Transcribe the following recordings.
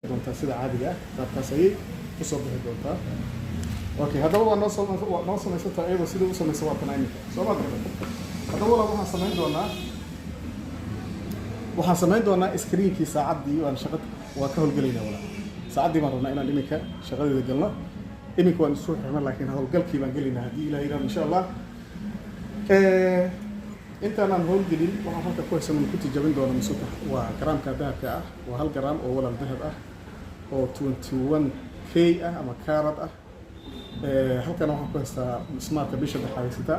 doontaa sida caadiga ah qaabkaas ayay u soo bixi doontaa. Okay, haddaba waa noo samaysantaa iyadoo sidii u samaysa waa tan iminka soo ma garata. haddaba walaal waxaan samayn doonaa screenkii saacaddii waan shaqada waa ka howlgelaynaa walaal. saacaddii baan rabnaa inaan iminka shaqadeeda galno. iminka waan isoo xirnaa laakiin howlgalkii baan gelaynaa haddii ilaahay yiraahdo insha Allah. intaanaan howlgelin waxaan halka ku haysan ku tijaabin doona masuuqa waa garaamka dahabka ah waa 1 garaam oo walaal dahab ah oo 21k ah ama karat ah. halkan waxaan ku haystaa smartka bisha dhaxaysata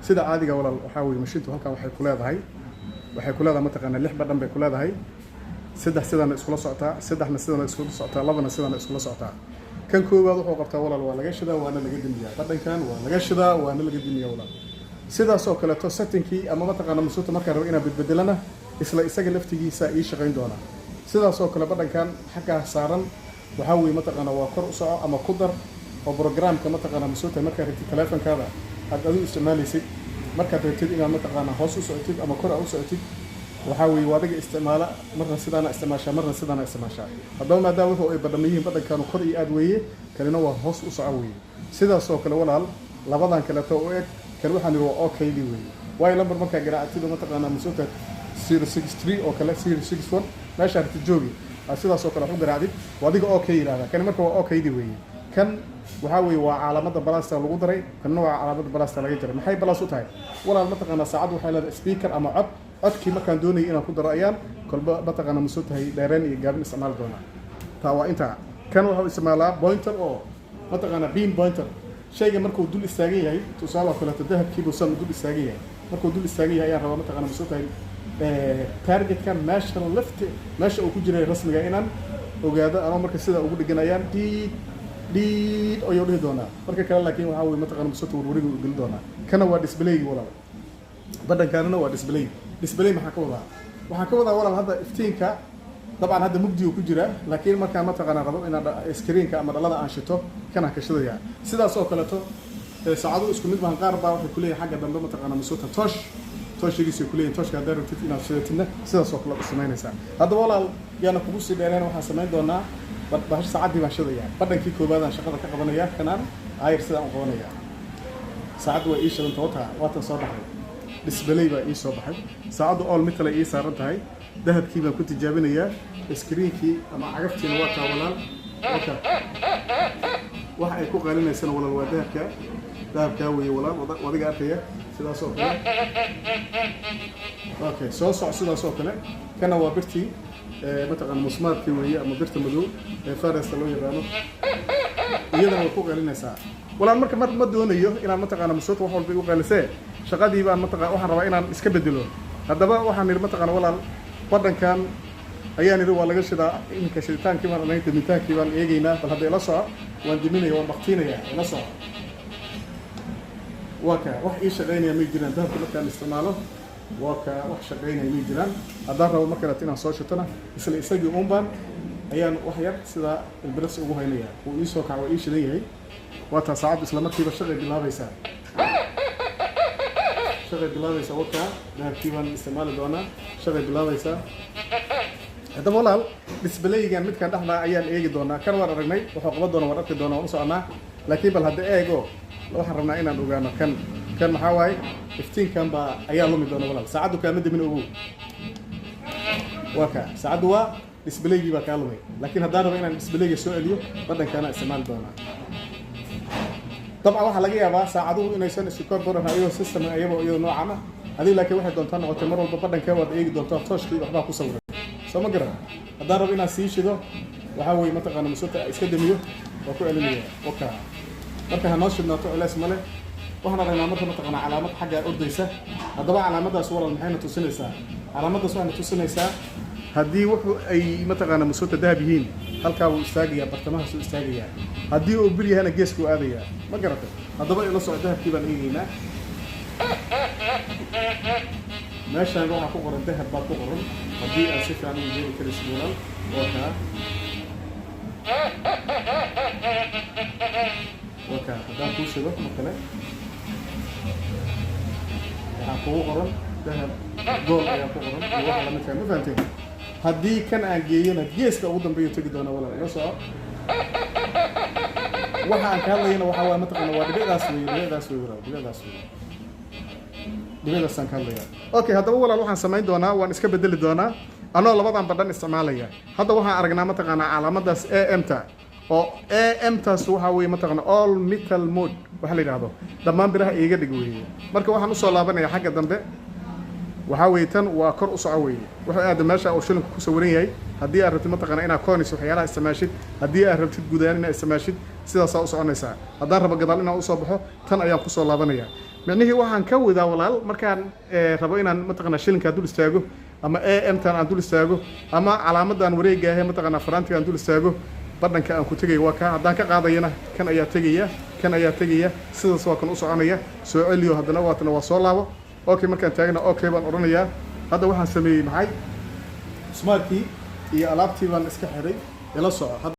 sida caadiga walaal waxa weeye mashiintu halkan waxay ku leedahay mataqaana 6 badhan bay ku leedahay. 3 sidana isku socotaa 3na sidana isku socotaa 2na sidana isku socotaa. kan koowaad wuxuu qabtaa walaal waa laga shidaa waana laga dimiyaa badhankan waa laga shidaa waana laga dimiyaa walaal. sidaas oo kale to settingkii ama mataqaana masuuqa marka rabo inaan beddelana isla isaga laftigiisa ii shaqayn doona. sidaas oo kale badhankan xagga saaran waxa weeye mataqaana waa kor u soco ama ku dar oo programka mataqaana masuuqa marka rabtid telefonkaada aad adigu isticmaalaysid marka rabtid inaad mataqaana hoos u socotid ama kor u socotid waxa weeye wadiga isticmaala marna sidaana isticmaashaa marna sidaana isticmaashaa. haddaba maadaama wuxuu ay badhamiyiin badhankan kor iyo aad weeye kalina waa hoos u soco weeye. sidaas oo kale walaal labadan kale to u eg kan waxaan waa okay li weeye. way lambar marka garaactido mataqaana masuuqa 063 oo kale 061 meesha aad joogi sidaas oo kale wuxuu garaacdid wadiga okay yiraahdaa kan marka waa okay li weeye. kan waxa weeye waa calaamada balasta lagu daray kan waa calaamada balasta laga jaray. maxay balas u tahay walaal mataqaana saacad waxay leedahay speaker ama codkii markaan doonay inaan ku daro ayaan kolba mataqaana masuuqa dheereen iyo gaabin isticmaal doona. taa waa inta kan wuxuu isticmaalaa pointer oo mataqaana beam pointer shayga markuu dul istaagan yahay tusaale kale dahabkiibu san dul istaagan yahay markuu dul istaagan yahay ayaan rabaa mataqaana masuuqa target kan meesha uu ku jiray rasmiga inaan ogaado ama marka sida ugu dhiganayaan ayuu dhihi doonaa. marka kale laakiin waxa weeye mataqaana masuuqa warwariga u gal doonaa. kana waa display walaal badhankaanna waa display maxaa ka wadaa waxaan ka wadaa walaal hadda iftiinka dabcan hadda mugdi uu ku jira laakiin markaan mataqaana rabo inaan screenka ama dhalada aan shito kana ka shidaya. sidaas oo kale to saacadu isku mid baan qaar baa waxay ku leeyahay xagga dambe mataqaana masuuqa tooshigiisa ku leeyahay tooshka daaratid inaad shidatidna sidaas oo kale u samaynaysaa. haddaba walaal yaana kugu sii dheereen waxaan samayn doonaa bahash saacaddii baan shidaya badhankii koobaad aan shaqada ka qabanaya kanaan ayr sidaan u qabanaya. saacaddu waa ii shidan toota waatan soo baxay display baa ii soo baxay. saacaddu all mid kale ii saaran tahay dahabkii baan ku tijaabinayaa screenkii ama cagaftiina waa taa walaal waxa ay ku qalinaysana walaal waa dahabka weeye walaal wadiga arkaya sidaas oo kale. okay soo soc sidaas oo kale kana waa birtii mataqaana musmaarkii weeye ama birta madow ee farasta loo yaqaano iyadana way ku qalinaysaa walaal. marka ma doonayo inaan mataqaana masuuqa wax walba u qalisee shaqadii baan mataqaana waxaan rabaa inaan iska bedelo. haddaba waxaan niri mataqaana walaal badhankan ayaan niri waa laga shidaa iminka shiditaankii baan anaga dimitaankii baan eegaynaa bal hadda ila soco waan diminaya waan baktiinayaa ila soco. waa ka wax ii shaqaynaya may jiraan dahabka markaan isticmaalo waa ka wax shaqaynaya may jiraan. haddaan rabo marka inaan soo shitona isla isagii uunbaan ayaan wax yar sidaa ilbiras ugu haynaya uu ii soo kaca waa ii shidan yahay. waa taa saacaddu isla markiiba shaqay bilaabaysaa waka dahabkii baan isticmaali doonaa shaqay bilaabaysaa. haddaba walaal display-gan midkaan dhexdaa ayaan eegi doonaa. kan waan aragnay wuxuu qaban doona waan arki doonaa waan u soconaa laakiin bal hadda eego waxaan rabnaa inaan ogaano kan maxaa waaye iftiinkan baa ayaa lumi doona walaal. saacaddu kaama demin ogow waa ka saacaddu waa display-gii baa kaa lumay laakiin haddaan rabo inaan display-ga soo celiyo badhankaana isticmaali doonaa. طبعا waxaa laga yaabaa saacaduhu inaysan isku kordhoran ayuu system iyadoo noocan ah hadii laakiin waxay doontaa noqotay mar walba badhanka waad eegi doontaa tooshkii waxba ku sawiran soo ma garan. haddaan rabo inaan sii shido waxa weeye mataqaana masuuqa iska damiyo oo ku celinaya waka marka ha noo shidnaato ilaas male waxaan aragnaa marka mataqaana calaamad xagga ordaysa. haddaba calaamadaas walaal maxayna tusinaysaa calaamadaas waxayna tusinaysaa haddii wuxuu ay mataqaana masuuqa dahab yihiin halkaa wuu istaagayaa bartamaha soo istaagayaa haddii uu bir yahana geesku aadayaa ma garatay. haddaba ila soo dahabkii baan eegaynaa meeshaan waxaa ku qoran dahab baa ku qoran haddii aad si fiican u jeedi karaysid walaal waa kaa haddaan kuu shido mar kale waxaa kugu qoran dahab gool ayaa ku qoran iyo waxa lamidkaa ma fahanteen haddii kan aan geeyana geeska ugu dambeeyo tegi doona walaal ila soco waxa aan ka hadlayna waxa waa mataqaana waa dhibicdaas wey walaal dhibicdaas aan ka hadlaya okay haddaba walaal waxaan samayn doonaa waan iska bedeli doonaa anoo labadan badhan isticmaalaya hadda waxaan aragnaa mataqaana calaamadaas AM-ta oo AM-taas waxa weeye mataqaana all metal mode waxa la yiraahdo dhammaan biraha iiga dhig weeye marka waxaan u soo laabanayaa xagga dambe waxa weeye tan waa kor u soco weeye waxa aad meesha oo shilinku ku sawiran yahay haddii aad rabtid mataqaana inaad coins waxyaalaha isticmaashid haddii aad rabtid gudaan inaad isticmaashid sidaas u soconaysaa haddaan rabo gadaal inaan u soo baxo tan ayaan ku soo laabanayaa micnihii waxaan ka wadaa walaal markaan rabo inaan mataqaana shilinka dul istaago ama AM-tan aan dul istaago ama calaamadan wareega ah mataqaana faraantiga aan dul istaago badhanka aan ku tagay waa ka haddaan ka qaadayna kan ayaa tegaya sidaas waa kan u soconaya soo celiyo haddana waatana waa soo laabo okay markaan taagna okay baan oranayaa hadda waxaan sameeyay maxay smartkii iyo alaabtii baan iska xiray ila soco